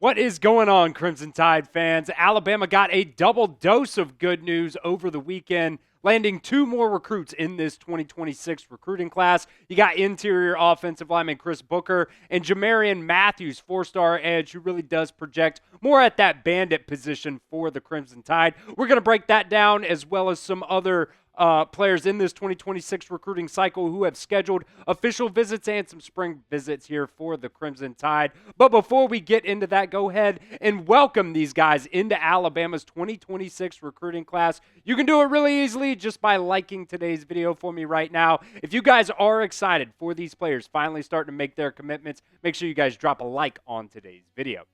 What is going on, Crimson Tide fans? Alabama got a double dose of good news over the weekend, landing two more recruits in this 2026 recruiting class. You got interior offensive lineman Chris Booker and Jamarion Matthews, four-star edge, who really does project more at that bandit position for the Crimson Tide. We're going to break that down, as well as some other players in this 2026 recruiting cycle who have scheduled official visits and some spring visits here for the Crimson Tide. But before we get into that, go ahead and welcome these guys into Alabama's 2026 recruiting class. You can do it really easily just by liking today's video for me right now. If you guys are excited for these players finally starting to make their commitments, make sure you guys drop a like on today's video.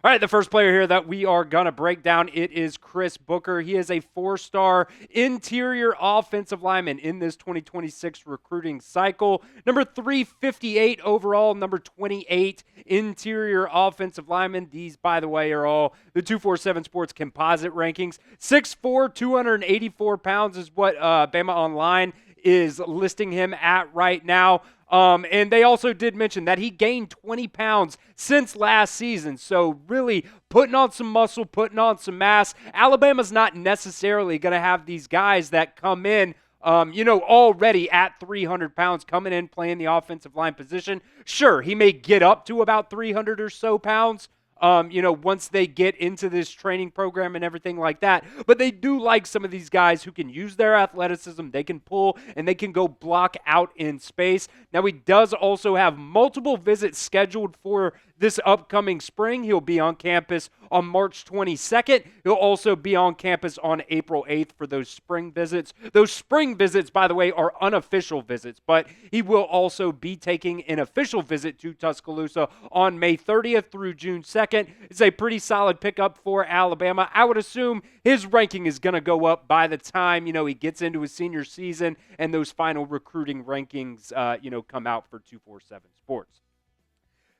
All right, the first player here that we are going to break down, it is Chris Booker. He is a four-star interior offensive lineman in this 2026 recruiting cycle. Number 358 overall, number 28 interior offensive lineman. These, by the way, are all the 247 Sports Composite rankings. 6'4", 284 pounds is what Bama Online is listing him at right now. And they also did mention that he gained 20 pounds since last season. So really putting on some muscle, putting on some mass. Alabama's not necessarily going to have these guys that come in, already at 300 pounds coming in playing the offensive line position. Sure, he may get up to about 300 or so pounds. Once they get into this training program and everything like that. But they do like some of these guys who can use their athleticism, they can pull, and they can go block out in space. Now, he does also have multiple visits scheduled for this upcoming spring. He'll be on campus on March 22nd. He'll also be on campus on April 8th for those spring visits. Those spring visits, by the way, are unofficial visits, but he will also be taking an official visit to Tuscaloosa on May 30th through June 2nd. It's a pretty solid pickup for Alabama. I would assume his ranking is going to go up by the time, he gets into his senior season and those final recruiting rankings, come out for 247 Sports.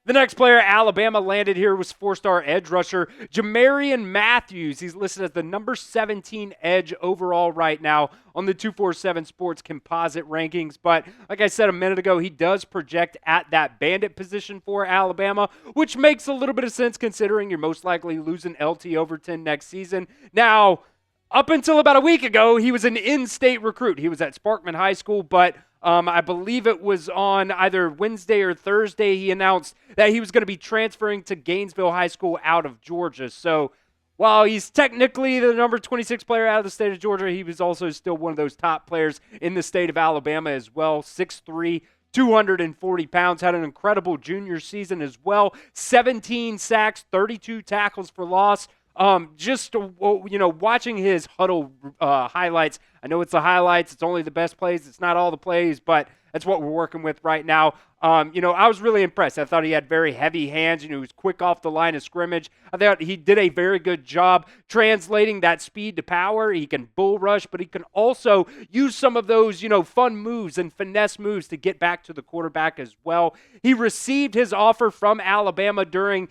The next player Alabama landed here was four-star edge rusher Jamarion Matthews. He's listed as the number 17 edge overall right now on the 247 Sports Composite rankings. But like I said a minute ago, he does project at that bandit position for Alabama, which makes a little bit of sense considering you're most likely losing LT Overton next season. Now, up until about a week ago, he was an in-state recruit. He was at Sparkman High School, but I believe it was on either Wednesday or Thursday he announced that he was going to be transferring to Gainesville High School out of Georgia. So while he's technically the number 26 player out of the state of Georgia, he was also still one of those top players in the state of Alabama as well. 6'3", 240 pounds, had an incredible junior season as well. 17 sacks, 32 tackles for loss. Watching his huddle highlights, I know it's the highlights, it's only the best plays, it's not all the plays, but that's what we're working with right now. I was really impressed. I thought he had very heavy hands. He was quick off the line of scrimmage. I thought he did a very good job translating that speed to power. He can bull rush, but he can also use some of those, fun moves and finesse moves to get back to the quarterback as well. He received his offer from Alabama during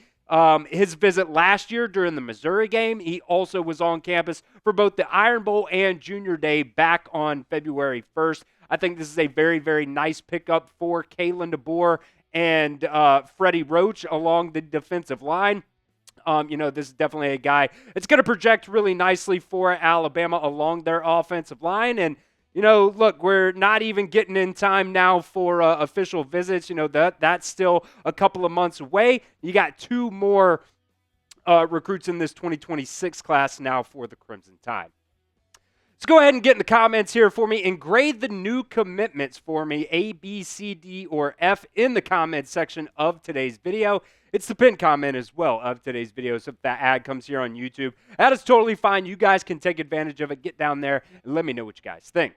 his visit last year during the Missouri game. He also was on campus for both the Iron Bowl and Junior Day back on February 1st. I think this is a very, very nice pickup for Kalen DeBoer and Freddie Roach along the defensive line. This is definitely a guy that's going to project really nicely for Alabama along their offensive line. And look, we're not even getting in time now for official visits. That's still a couple of months away. You got two more recruits in this 2026 class now for the Crimson Tide. Let's go ahead and get in the comments here for me and grade the new commitments for me, A, B, C, D, or F, in the comments section of today's video. It's the pinned comment as well of today's video, so if that ad comes here on YouTube, that is totally fine. You guys can take advantage of it. Get down there and let me know what you guys think.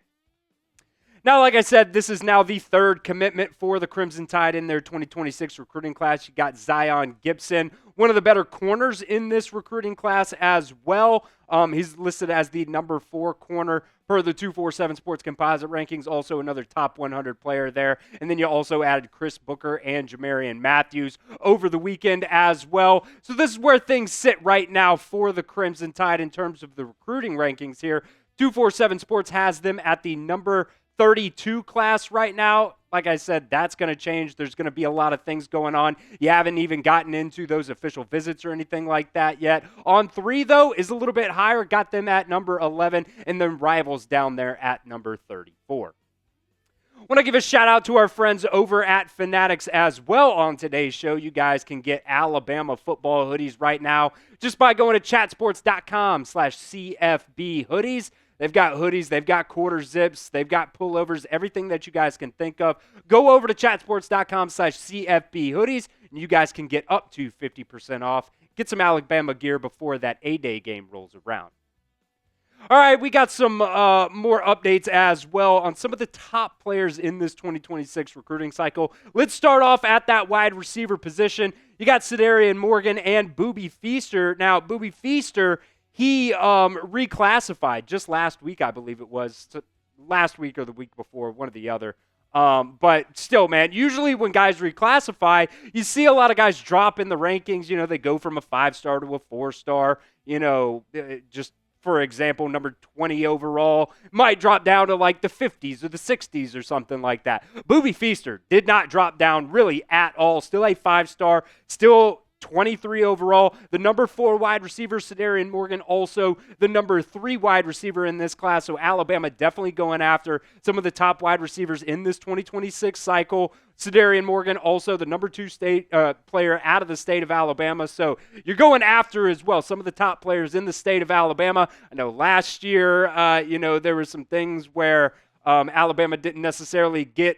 Now, like I said, this is now the third commitment for the Crimson Tide in their 2026 recruiting class. You got Zyan Gibson, one of the better corners in this recruiting class as well. He's listed as the number 4 corner per the 247 Sports Composite rankings, also another top 100 player there. And then you also added Chris Booker and Jamarion Matthews over the weekend as well. So this is where things sit right now for the Crimson Tide in terms of the recruiting rankings here. 247 Sports has them at the number 32 class right now. like I said, that's going to change. There's going to be a lot of things going on. You haven't even gotten into those official visits or anything like that yet. On 3, though, is a little bit higher. Got them at number 11, and then Rivals down there at number 34. Want to give a shout out to our friends over at Fanatics as well on today's show. You guys can get Alabama football hoodies right now just by going to chatsports.com/CFB hoodies. They've got hoodies, they've got quarter zips, they've got pullovers, everything that you guys can think of. Go over to chatsports.com/CFB hoodies, and you guys can get up to 50% off. Get some Alabama gear before that A-Day game rolls around. All right, we got some more updates as well on some of the top players in this 2026 recruiting cycle. Let's start off at that wide receiver position. You got Cederian Morgan and Boobie Feaster. Now, Boobie Feaster, he reclassified just last week, I believe it was. Last week or the week before, one or the other. But still, man, usually when guys reclassify, you see a lot of guys drop in the rankings. You know, they go from a 5-star to a 4-star, just for example, number 20 overall, might drop down to like the 50s or the 60s or something like that. Boobie Feaster did not drop down really at all. Still a 5-star, still 23 overall. The number 4 wide receiver, Cederian Morgan, also the number 3 wide receiver in this class. So Alabama definitely going after some of the top wide receivers in this 2026 cycle. Cederian Morgan, also the number 2 state player out of the state of Alabama. So you're going after as well some of the top players in the state of Alabama. I know last year, there were some things where Alabama didn't necessarily get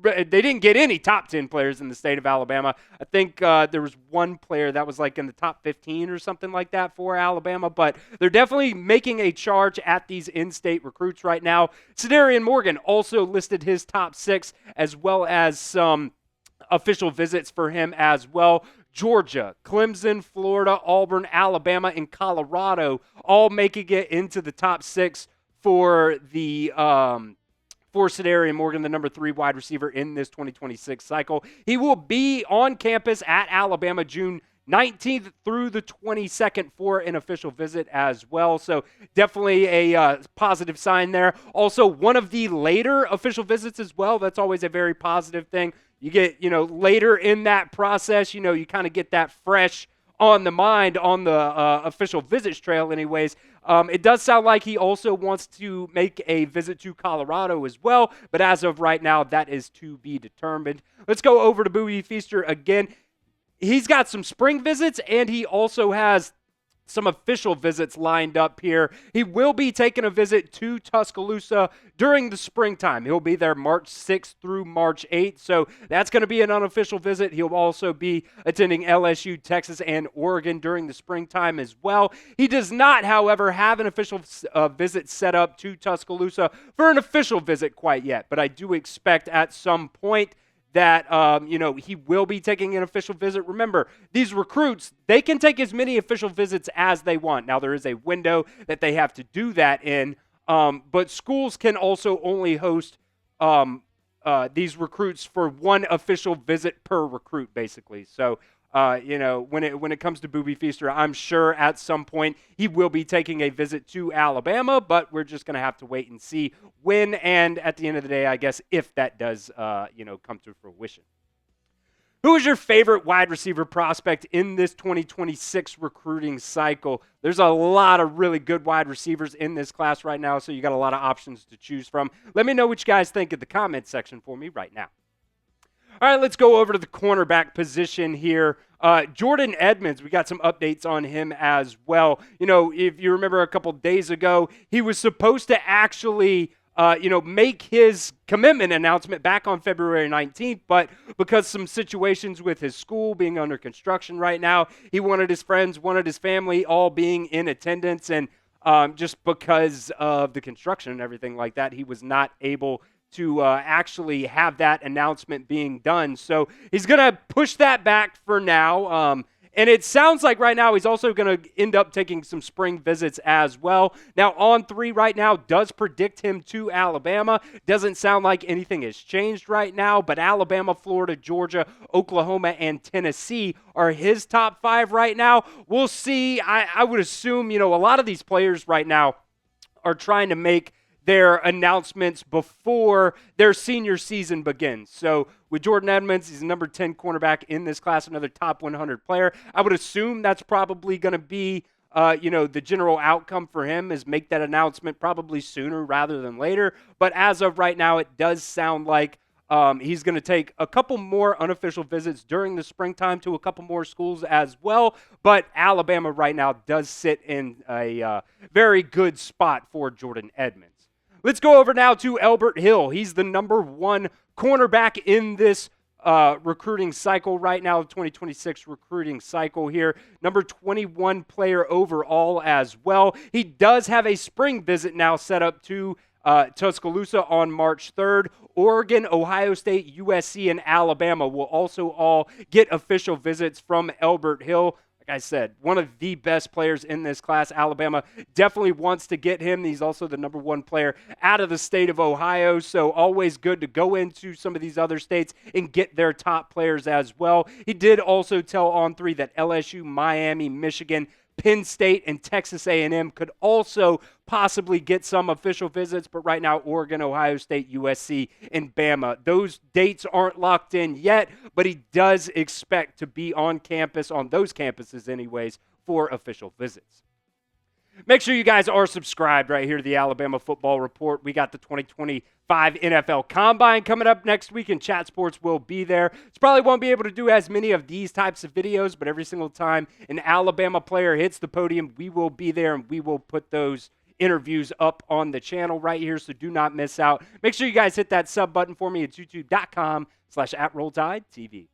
they didn't get any top 10 players in the state of Alabama. I think there was one player that was like in the top 15 or something like that for Alabama, but they're definitely making a charge at these in-state recruits right now. Cederian Morgan also listed his top 6 as well as some official visits for him as well. Georgia, Clemson, Florida, Auburn, Alabama, and Colorado all making it into the top 6 for the for Cederian Morgan, the number 3 wide receiver in this 2026 cycle. He will be on campus at Alabama June 19th through the 22nd for an official visit as well. So definitely a positive sign there. Also, one of the later official visits as well. That's always a very positive thing. You get, later in that process, you kind of get that fresh on the mind on the official visits trail anyways. It does sound like he also wants to make a visit to Colorado as well, but as of right now, that is to be determined. Let's go over to Boobie Feaster again. He's got some spring visits, and he also has some official visits lined up here. He will be taking a visit to Tuscaloosa during the springtime. He'll be there March 6th through March 8th, so that's going to be an unofficial visit. He'll also be attending LSU, Texas, and Oregon during the springtime as well. He does not, however, have an official visit set up to Tuscaloosa for an official visit quite yet, but I do expect at some point that, he will be taking an official visit. Remember, these recruits, they can take as many official visits as they want. Now, there is a window that they have to do that in, but schools can also only host these recruits for one official visit per recruit, basically. So, when it comes to Boobie Feaster, I'm sure at some point he will be taking a visit to Alabama, but we're just going to have to wait and see when, and at the end of the day, I guess, if that does, come to fruition. Who is your favorite wide receiver prospect in this 2026 recruiting cycle? There's a lot of really good wide receivers in this class right now, so you got a lot of options to choose from. Let me know what you guys think in the comments section for me right now. All right, let's go over to the cornerback position here. Jorden Edmonds, we got some updates on him as well. If you remember a couple days ago, he was supposed to actually, make his commitment announcement back on February 19th, but because some situations with his school being under construction right now, he wanted his friends, wanted his family all being in attendance, and just because of the construction and everything like that, he was not able to actually have that announcement being done. So he's going to push that back for now. And it sounds like right now he's also going to end up taking some spring visits as well. Now, On 3 right now does predict him to Alabama. Doesn't sound like anything has changed right now, but Alabama, Florida, Georgia, Oklahoma, and Tennessee are his top 5 right now. We'll see. I would assume, a lot of these players right now are trying to make their announcements before their senior season begins. So with Jorden Edmonds, he's a number 10 cornerback in this class, another top 100 player. I would assume that's probably going to be the general outcome for him is make that announcement probably sooner rather than later. But as of right now, it does sound like he's going to take a couple more unofficial visits during the springtime to a couple more schools as well. But Alabama right now does sit in a very good spot for Jorden Edmonds. Let's go over now to Elbert Hill. He's the number 1 cornerback in this recruiting cycle right now, the 2026 recruiting cycle here. Number 21 player overall as well. He does have a spring visit now set up to Tuscaloosa on March 3rd. Oregon, Ohio State, USC, and Alabama will also all get official visits from Elbert Hill. Like I said, one of the best players in this class. Alabama definitely wants to get him. He's also the number 1 player out of the state of Ohio, so always good to go into some of these other states and get their top players as well. He did also tell On3 that LSU, Miami, Michigan, Penn State, and Texas A&M could also possibly get some official visits, but right now Oregon, Ohio State, USC, and Bama. Those dates aren't locked in yet, but he does expect to be on campus, on those campuses anyways, for official visits. Make sure you guys are subscribed right here to the Alabama Football Report. We got the 2025 NFL Combine coming up next week, and Chat Sports will be there. So probably won't be able to do as many of these types of videos, but every single time an Alabama player hits the podium, we will be there, and we will put those interviews up on the channel right here, so do not miss out. Make sure you guys hit that sub button for me at youtube.com/@RollTideTV.